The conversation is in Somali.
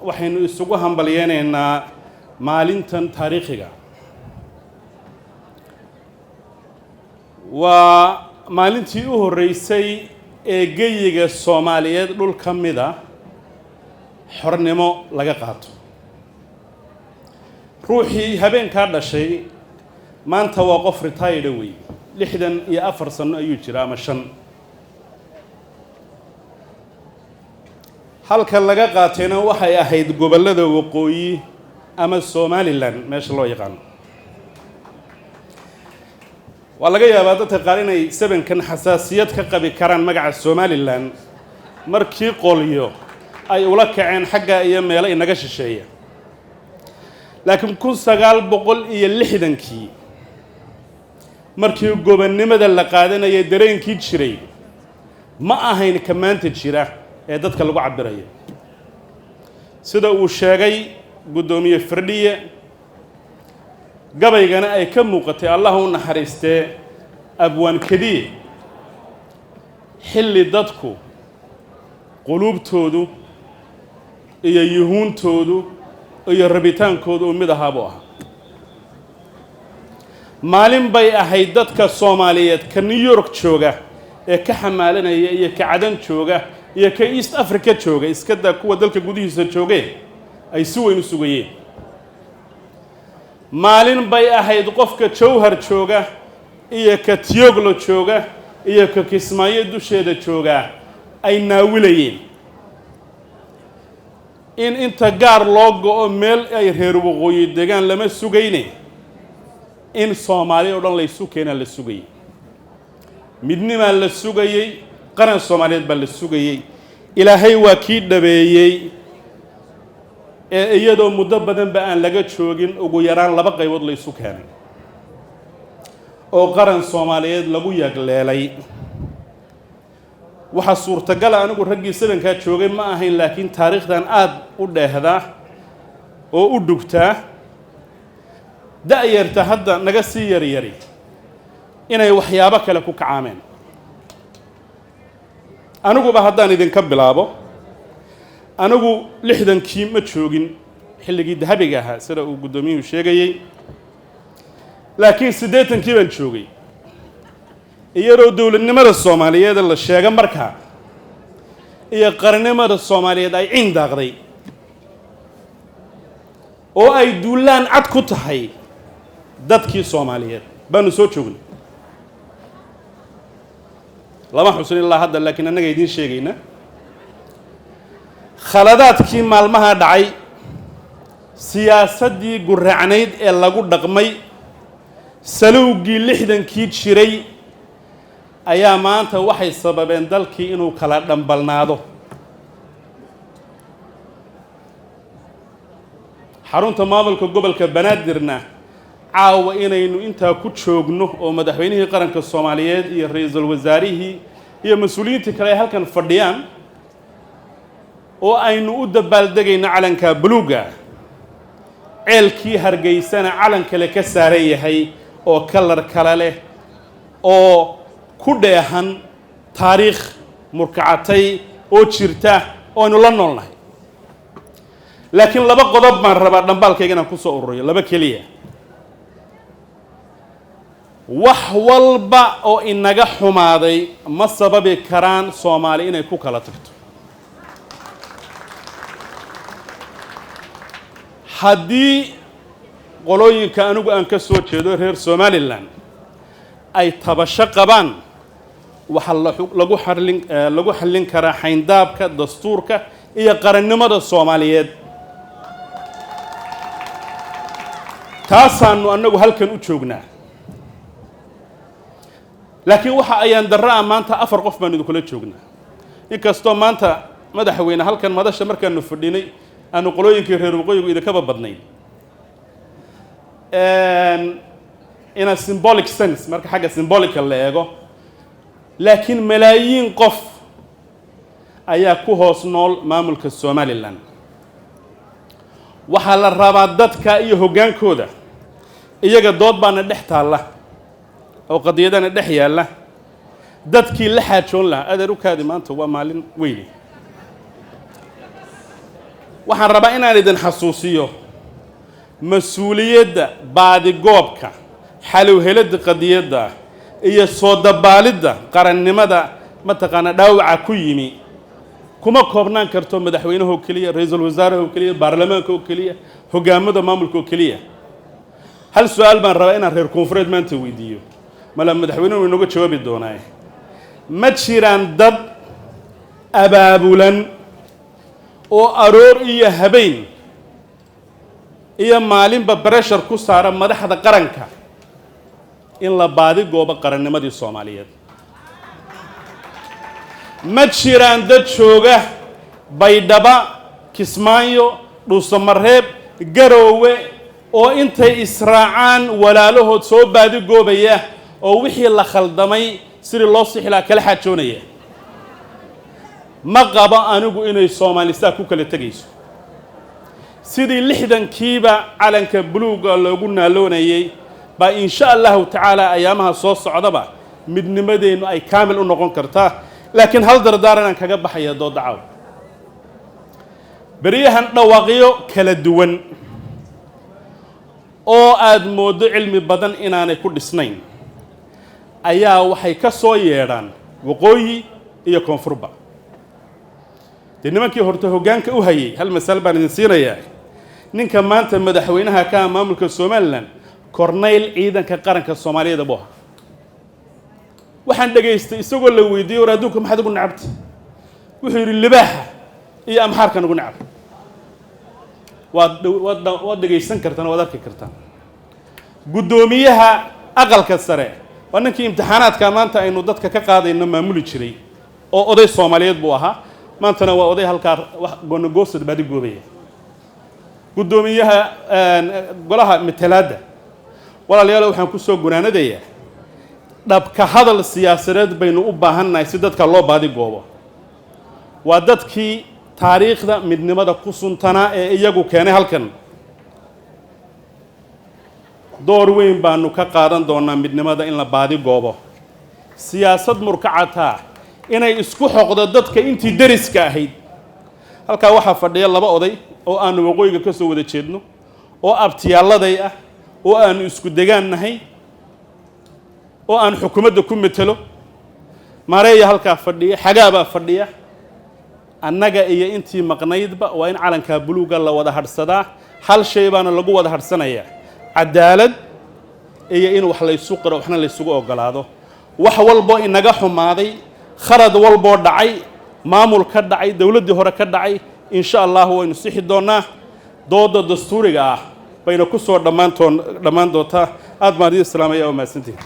waxaynu isugu hambalyeynaa maalintan taariikhiga waa maalintii u horeysay ee geyiga Soomaaliyeed dhul ka mid ah xornimo laga qaato ruuxii habeenka dhashay maanta waa qof retired way 64 sano ayuu jiraa ama 5 halka laga qaatayna waxay ahayd gobolada waqooyi ama Somaliland meesha loo yaqaan waa laga yaabaa dadka qaar inay sabankan xasaasiyad ka qabi karaan magaca Somaliland markii qolyo ay ula kaceen xagga iyo meel inaga shisheeya laakiin 1960kii markii gobonnimada la qaadanayay dareenkii jiray ma ahayn kamaanta jira ee dadka lagu cabirayo sida uu sheegay gudoomiye Firdhiye gabaygana ay ka muuqatay Allah u naxariistee abwaan kadiye xilli dadku qulubtoodu iyo yuhuuntoodu iyo rabitaankoodu mid ahaabo ah maalin bay ahayd dadka Soomaaliyeed ka New York jooga ee ka xamaalanaya iyo ka cadan jooga iyo ka East Africa jooga iska daa kuwa dalka gudihiisa joogay ay si weyn u sugayeen maalin bay ahayd qofka Jowhar jooga iyo ka Tiyoglo jooga iyo ka Kismaayo dusheeda jooga ay naawilayeen in inta gaar loo go'o meel ay reer waqooyi deegaan lama sugayne in Soomaaliya oo dhan la isu keenay la sugayay midnima la sugayay qaran Soomaaliyeed baa la sugayay ilaahay waa kii dhabeeyay ee iyadoo muddo badan ba aan laga joogin ugu yaraan 2 qaybood la isu keenay oo qaran Soomaaliyeed lagu yagleelay waxa suurtagal ah anigu raggii sabanka joogay ma ahayn laakiin taariikhdan aad u dheehda oo u dhugtaa da'yarta hadda naga sii yari inay waxyaabo kale ku kacaameen aniguba haddaan idinka bilaabo anigu 60kii ma joogin xilligii dahabiga ahaa sida uu gudoomiyuhu sheegayay laakiin 80kii baan joogay iyadoo dawladnimada Soomaaliyeed la sheega markaa iyo qarannimada Soomaaliyeed ay cindaaqday oo ay duulaan cad ku tahay dadkii Soomaaliyeed baanu soo joognay lama xusin ilaa hadda laakiin anaga idin sheegayna khaladaadkii maalmaha dhacay siyaasadii guracnayd ee lagu dhaqmay salowgii 60kii jiray ayaa maanta waxay sababeen dalkii inuu kala dhambalnaado xarunta maamulka gobolka Banaadirna caawa inaynu intaa ku joogno oo madaxweynihii qaranka Soomaaliyeed iyo ra'iisul wasaarihii iyo mas'uuliyiinta kale halkan fadhiyaan oo aynu u dabaaldegayna calanka buluuga ceelkii Hargeysana calan kale ka saaran yahay oo kalar kala leh oo ku dheehan taariikh murkacatay oo jirta oo aynu la noolnahay laakiin 2 qodob baan rabaa dambaalkayga inaan ku soo ururiyo 2 kaliya wax walba oo inaga xumaaday ma sababi karaan Soomaali inay ku kala tagto haddii qolooyinka anigu aan ka soo jeedo reer Somaliland ay tabasho qabaan waxa lagu xallin karaa xayndaabka dastuurka iyo qarannimada Soomaaliyeed taasaanu anagu halkan u joognaa laakiin waxa ayaan daraa maanta 4 qof baan idin kula joognaa inkastoo maanta madaxweyne halkan madasha markaanu fadhinay aanu qolooyinkii reer waqooyigu idinka badnayn in a symbolic sense marka xagga symbolic la eego laakiin malaayiin qof ayaa ku hoos nool maamulka Somaliland waxa la rabaa dadka iyo hogaankooda iyaga dood baana dhex taala oo qadiyadana dhex yaala dadkii la xaajoon lahaa adeer u kaadi maanta waa maalin weyn waxaan rabaa inaan idin xasuusiyo mas-uuliyadda baadigoobka xalowhelada qadiyadda iyo soo dabaalidda qarannimada mataqaana dhaawaca ku yimi kuma koobnaan karto madaxweynaha oo keliya ra'iisul wasaaraha oo keliya baarlamaanka oo keliya hogaamada maamulka oo keliya hal su'aal baan rabaa inaan reer koonfureed maanta weydiiyo mala madaxweynuhu inooga jawaabi doonaa ma jiraan dad abaabulan oo aroor iyo habeen iyo maalinba pressure ku saara madaxda qaranka in la baadi goobo qarannimadii Soomaaliyeed ma jiraan dad jooga Baydhaba Kismaayo Dhuusamareeb Garoowe oo intay israacaan walaalahood soo baadi goobaya oo wixii la khaldamay sidii loo sixilaa kala xajoonaya ma qaba anigu inay Soomaalista ku kala tagayso sidii 60kiiba calanka buluuga loogu naaloonayay ba insha Allah ta'ala ayaamaha soo socdaba midnimadeenu ay kaamil u noqon kartaa laakiin hal dardaaran kaga baxaya doodacaw bariyahan dhawaaqyo kala duwan oo aad moodo cilmi badan inaanay ku dhisnayn ayaa waxay ka soo yeedhaan waqooyi iyo koonfurba nimankii horta hoggaanka u hayay hal mas'al baan idin siinayaa ninka maanta madaxweynaha ka maamulka Soomaaliland korneyl ciidanka qaranka Soomaaliyeed buu waxaan dhageystay isagoo la weydiiyay war adduunka maxaad ugu nacabtay wuxuu yiri libaaxa iyo amxaarkan ugu nacab waad dhageysan kartaan waad arki kartaan gudoomiyaha aqalka sare waa ninkii imtixaanaadka maanta aynu dadka ka qaadayno maamuli jiray oo oday Soomaaliyeed buu ahaa maantana waa oday halka wax go'aan baadi goobaya gudoomiyaha golaha matalaada walaalayaal waxaan ku soo gunaanadayaa dhabka hadal siyaasadeed baynu u baahannahay si dadka loo baadi goobo waa dadkii taariikhda midnimada ku suntanaa ee iyagu keenay halkan door weyn baanu ka qaadan doonaa midnimada in la baadi goobo siyaasad murkacata inay isku xoqdo dadka intii dariska ahayd halka waxa fadhiya laba oday oo aanu waqooyiga ka soo wada jeedno oo abtiyaaladay ah oo aanu isku degaanahay oo aan xukuumadda ku metelo maareeya halka fadhiya xagaaba fadhiya annaga iyo intii maqnaydba waa in calanka buluuga la wada hadhsadaa hal shay baana lagu wada hadhsanayaa cadaalad iyo in wax la isu qoro waxna la isugu ogolaado wax walbo inaga xumaaday kharad walbo dhacay maamul ka dhacay dawladii hore ka dhacay insha Allah waynu sixi doonaa dooda dastuuriga ah bayna ku soo dhamaan doontaa aad maadii islaamaya oo maasantii